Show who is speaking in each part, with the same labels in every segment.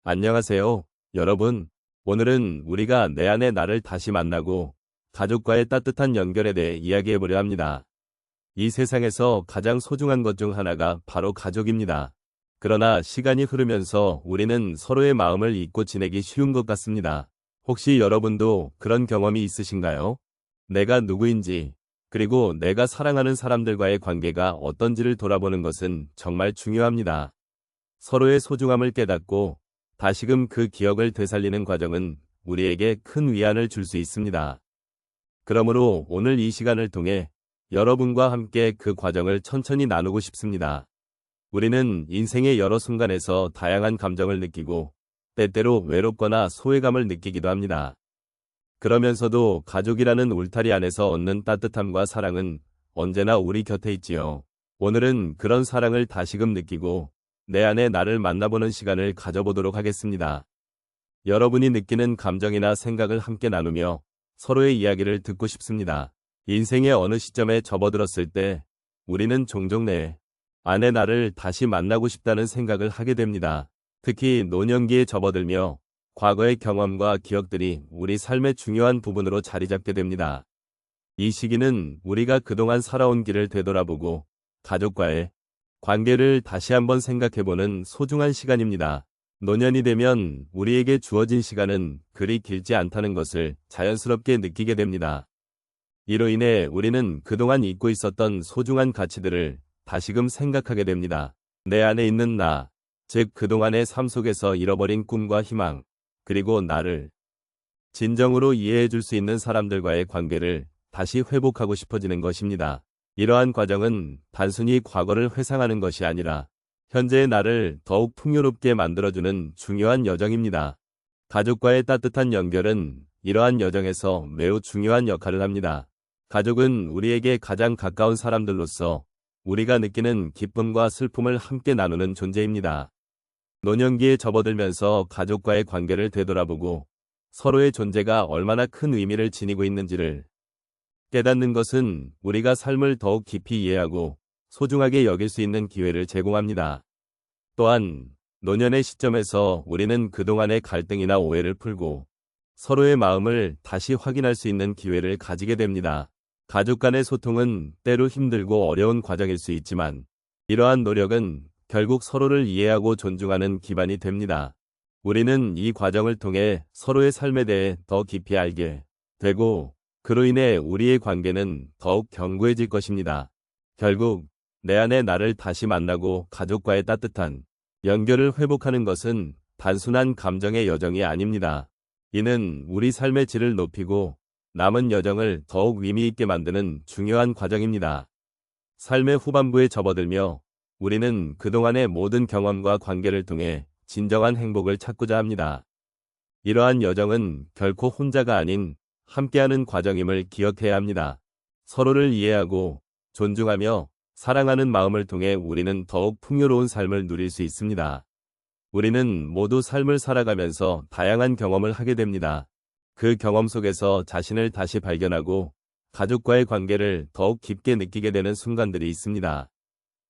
Speaker 1: 안녕하세요, 여러분. 오늘은 우리가 내 안의 나를 다시 만나고 가족과의 따뜻한 연결에 대해 이야기해보려 합니다. 이 세상에서 가장 소중한 것 중 하나가 바로 가족입니다. 그러나 시간이 흐르면서 우리는 서로의 마음을 잊고 지내기 쉬운 것 같습니다. 혹시 여러분도 그런 경험이 있으신가요? 내가 누구인지, 그리고 내가 사랑하는 사람들과의 관계가 어떤지를 돌아보는 것은 정말 중요합니다. 서로의 소중함을 깨닫고 다시금 그 기억을 되살리는 과정은 우리에게 큰 위안을 줄 수 있습니다. 그러므로 오늘 이 시간을 통해 여러분과 함께 그 과정을 천천히 나누고 싶습니다. 우리는 인생의 여러 순간에서 다양한 감정을 느끼고 때때로 외롭거나 소외감을 느끼기도 합니다. 그러면서도 가족이라는 울타리 안에서 얻는 따뜻함과 사랑은 언제나 우리 곁에 있지요. 오늘은 그런 사랑을 다시금 느끼고 내 안의 나를 만나보는 시간을 가져보도록 하겠습니다. 여러분이 느끼는 감정이나 생각을 함께 나누며 서로의 이야기를 듣고 싶습니다. 인생의 어느 시점에 접어들었을 때 우리는 종종 내 안의 나를 다시 만나고 싶다는 생각을 하게 됩니다. 특히 노년기에 접어들며 과거의 경험과 기억들이 우리 삶의 중요한 부분으로 자리 잡게 됩니다. 이 시기는 우리가 그동안 살아온 길을 되돌아보고 가족과의 관계를 다시 한번 생각해보는 소중한 시간입니다. 노년이 되면 우리에게 주어진 시간은 그리 길지 않다는 것을 자연스럽게 느끼게 됩니다. 이로 인해 우리는 그동안 잊고 있었던 소중한 가치들을 다시금 생각하게 됩니다. 내 안에 있는 나, 즉 그동안의 삶 속에서 잃어버린 꿈과 희망, 그리고 나를 진정으로 이해해 줄 수 있는 사람들과의 관계를 다시 회복하고 싶어지는 것입니다. 이러한 과정은 단순히 과거를 회상하는 것이 아니라 현재의 나를 더욱 풍요롭게 만들어주는 중요한 여정입니다. 가족과의 따뜻한 연결은 이러한 여정에서 매우 중요한 역할을 합니다. 가족은 우리에게 가장 가까운 사람들로서 우리가 느끼는 기쁨과 슬픔을 함께 나누는 존재입니다. 노년기에 접어들면서 가족과의 관계를 되돌아보고 서로의 존재가 얼마나 큰 의미를 지니고 있는지를 깨닫는 것은 우리가 삶을 더욱 깊이 이해하고 소중하게 여길 수 있는 기회를 제공합니다. 또한 노년의 시점에서 우리는 그동안의 갈등이나 오해를 풀고 서로의 마음을 다시 확인할 수 있는 기회를 가지게 됩니다. 가족 간의 소통은 때로 힘들고 어려운 과정일 수 있지만 이러한 노력은 결국 서로를 이해하고 존중하는 기반이 됩니다. 우리는 이 과정을 통해 서로의 삶에 대해 더 깊이 알게 되고 그로 인해 우리의 관계는 더욱 견고해질 것입니다. 결국 내 안의 나를 다시 만나고 가족과의 따뜻한 연결을 회복하는 것은 단순한 감정의 여정이 아닙니다. 이는 우리 삶의 질을 높이고 남은 여정을 더욱 의미 있게 만드는 중요한 과정입니다. 삶의 후반부에 접어들며 우리는 그동안의 모든 경험과 관계를 통해 진정한 행복을 찾고자 합니다. 이러한 여정은 결코 혼자가 아닌 함께하는 과정임을 기억해야 합니다. 서로를 이해하고 존중하며 사랑하는 마음을 통해 우리는 더욱 풍요로운 삶을 누릴 수 있습니다. 우리는 모두 삶을 살아가면서 다양한 경험을 하게 됩니다. 그 경험 속에서 자신을 다시 발견하고 가족과의 관계를 더욱 깊게 느끼게 되는 순간들이 있습니다.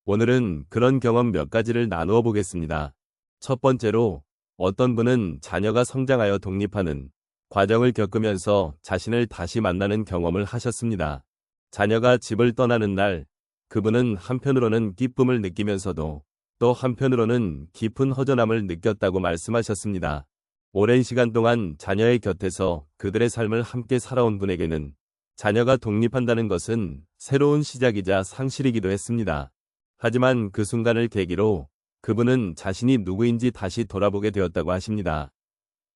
Speaker 1: 오늘은 그런 경험 몇 가지를 나누어 보겠습니다. 첫 번째로 어떤 분은 자녀가 성장하여 독립하는 과정을 겪으면서 자신을 다시 만나는 경험을 하셨습니다. 자녀가 집을 떠나는 날, 그분은 한편으로는 기쁨을 느끼면서도 또 한편으로는 깊은 허전함을 느꼈다고 말씀하셨습니다. 오랜 시간 동안 자녀의 곁에서 그들의 삶을 함께 살아온 분에게는 자녀가 독립한다는 것은 새로운 시작이자 상실이기도 했습니다. 하지만 그 순간을 계기로 그분은 자신이 누구인지 다시 돌아보게 되었다고 하십니다.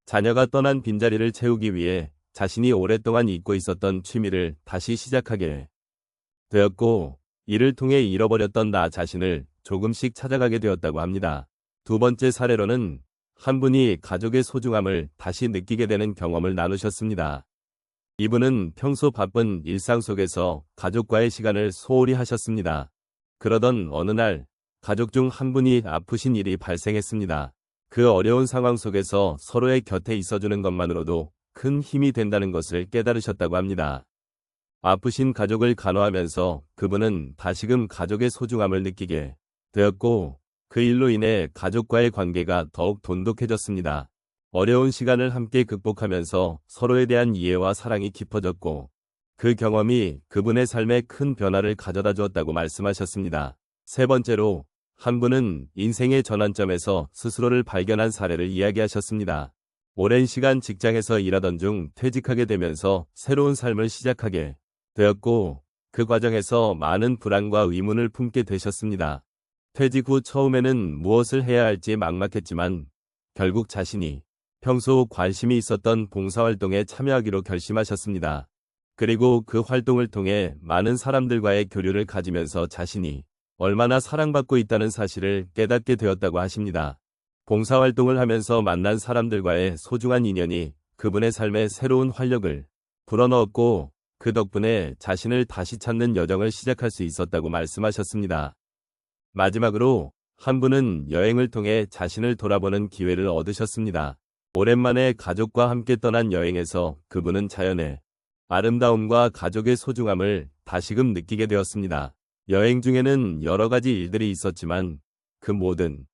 Speaker 1: 자녀가 떠난 빈자리를 채우기 위해 자신이 오랫동안 잊고 있었던 취미를 다시 시작하게 되었고 이를 통해 잃어버렸던 나 자신을 조금씩 찾아가게 되었다고 합니다. 두 번째 사례로는 한 분이 가족의 소중함을 다시 느끼게 되는 경험을 나누셨습니다. 이분은 평소 바쁜 일상 속에서 가족과의 시간을 소홀히 하셨습니다. 그러던 어느 날 가족 중 한 분이 아프신 일이 발생했습니다. 그 어려운 상황 속에서 서로의 곁에 있어주는 것만으로도 큰 힘이 된다는 것을 깨달으셨다고 합니다. 아프신 가족을 간호하면서 그분은 다시금 가족의 소중함을 느끼게 되었고 그 일로 인해 가족과의 관계가 더욱 돈독해졌습니다. 어려운 시간을 함께 극복하면서 서로에 대한 이해와 사랑이 깊어졌고, 그 경험이 그분의 삶에 큰 변화를 가져다 주었다고 말씀하셨습니다. 세 번째로, 한 분은 인생의 전환점에서 스스로를 발견한 사례를 이야기하셨습니다. 오랜 시간 직장에서 일하던 중 퇴직하게 되면서 새로운 삶을 시작하게 되었고, 그 과정에서 많은 불안과 의문을 품게 되셨습니다. 퇴직 후 처음에는 무엇을 해야 할지 막막했지만, 결국 자신이 평소 관심이 있었던 봉사활동에 참여하기로 결심하셨습니다. 그리고 그 활동을 통해 많은 사람들과의 교류를 가지면서 자신이 얼마나 사랑받고 있다는 사실을 깨닫게 되었다고 하십니다. 봉사활동을 하면서 만난 사람들과의 소중한 인연이 그분의 삶에 새로운 활력을 불어넣었고, 그 덕분에 자신을 다시 찾는 여정을 시작할 수 있었다고 말씀하셨습니다. 마지막으로 한 분은 여행을 통해 자신을 돌아보는 기회를 얻으셨습니다. 오랜만에 가족과 함께 떠난 여행에서 그분은 자연의 아름다움과 가족의 소중함을 다시금 느끼게 되었습니다. 여행 중에는 여러 가지 일들이 있었지만 그 모든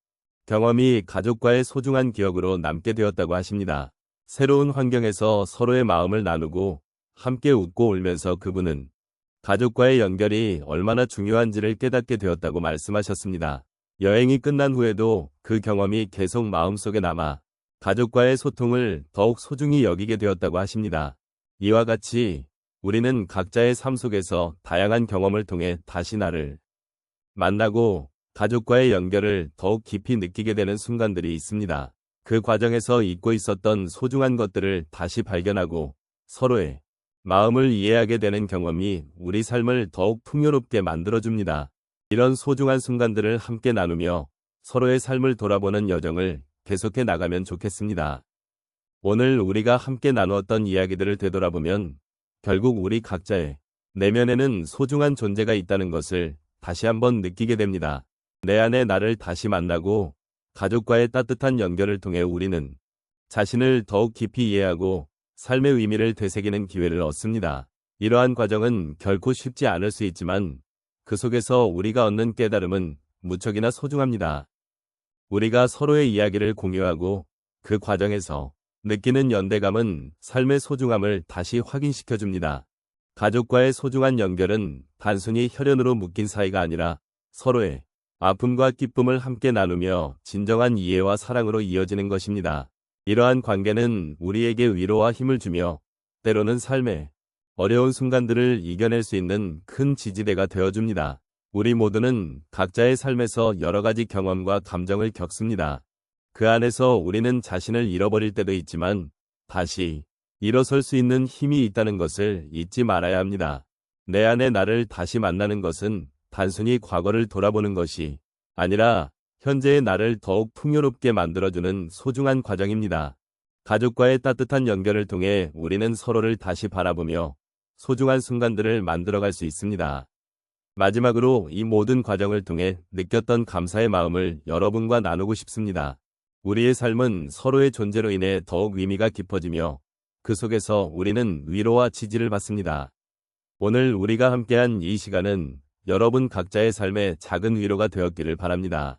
Speaker 1: 경험이 가족과의 소중한 기억으로 남게 되었다고 하십니다. 새로운 환경에서 서로의 마음을 나누고 함께 웃고 울면서 그분은 가족과의 연결이 얼마나 중요한지를 깨닫게 되었다고 말씀하셨습니다. 여행이 끝난 후에도 그 경험이 계속 마음속에 남아 가족과의 소통을 더욱 소중히 여기게 되었다고 하십니다. 이와 같이 우리는 각자의 삶 속에서 다양한 경험을 통해 다시 나를 만나고 가족과의 연결을 더욱 깊이 느끼게 되는 순간들이 있습니다. 그 과정에서 잊고 있었던 소중한 것들을 다시 발견하고 서로의 마음을 이해하게 되는 경험이 우리 삶을 더욱 풍요롭게 만들어줍니다. 이런 소중한 순간들을 함께 나누며 서로의 삶을 돌아보는 여정을 계속해 나가면 좋겠습니다. 오늘 우리가 함께 나누었던 이야기들을 되돌아보면 결국 우리 각자의 내면에는 소중한 존재가 있다는 것을 다시 한번 느끼게 됩니다. 내 안에 나를 다시 만나고 가족과의 따뜻한 연결을 통해 우리는 자신을 더욱 깊이 이해하고 삶의 의미를 되새기는 기회를 얻습니다. 이러한 과정은 결코 쉽지 않을 수 있지만 그 속에서 우리가 얻는 깨달음은 무척이나 소중합니다. 우리가 서로의 이야기를 공유하고 그 과정에서 느끼는 연대감은 삶의 소중함을 다시 확인시켜줍니다. 가족과의 소중한 연결은 단순히 혈연으로 묶인 사이가 아니라 서로의 아픔과 기쁨을 함께 나누며 진정한 이해와 사랑으로 이어지는 것입니다. 이러한 관계는 우리에게 위로와 힘을 주며 때로는 삶의 어려운 순간들을 이겨낼 수 있는 큰 지지대가 되어줍니다. 우리 모두는 각자의 삶에서 여러 가지 경험과 감정을 겪습니다. 그 안에서 우리는 자신을 잃어버릴 때도 있지만 다시 일어설 수 있는 힘이 있다는 것을 잊지 말아야 합니다. 내 안의 나를 다시 만나는 것은 단순히 과거를 돌아보는 것이 아니라 현재의 나를 더욱 풍요롭게 만들어주는 소중한 과정입니다. 가족과의 따뜻한 연결을 통해 우리는 서로를 다시 바라보며 소중한 순간들을 만들어갈 수 있습니다. 마지막으로 이 모든 과정을 통해 느꼈던 감사의 마음을 여러분과 나누고 싶습니다. 우리의 삶은 서로의 존재로 인해 더욱 의미가 깊어지며 그 속에서 우리는 위로와 지지를 받습니다. 오늘 우리가 함께한 이 시간은 여러분 각자의 삶에 작은 위로가 되었기를 바랍니다.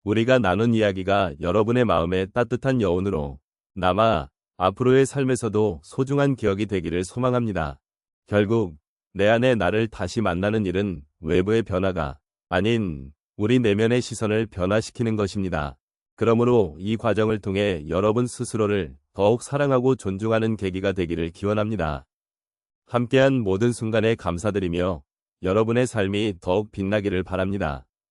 Speaker 1: 우리가 나눈 이야기가 여러분의 마음에 따뜻한 여운으로 남아 앞으로의 삶에서도 소중한 기억이 되기를 소망합니다. 결국 내 안에 나를 다시 만나는 일은 외부의 변화가 아닌 우리 내면의 시선을 변화시키는 것입니다. 그러므로 이 과정을 통해 여러분 스스로를 더욱 사랑하고 존중하는 계기가 되기를 기원합니다. 함께한 모든 순간에 감사드리며 여러분의 삶이 더욱 빛나기를 바랍니다.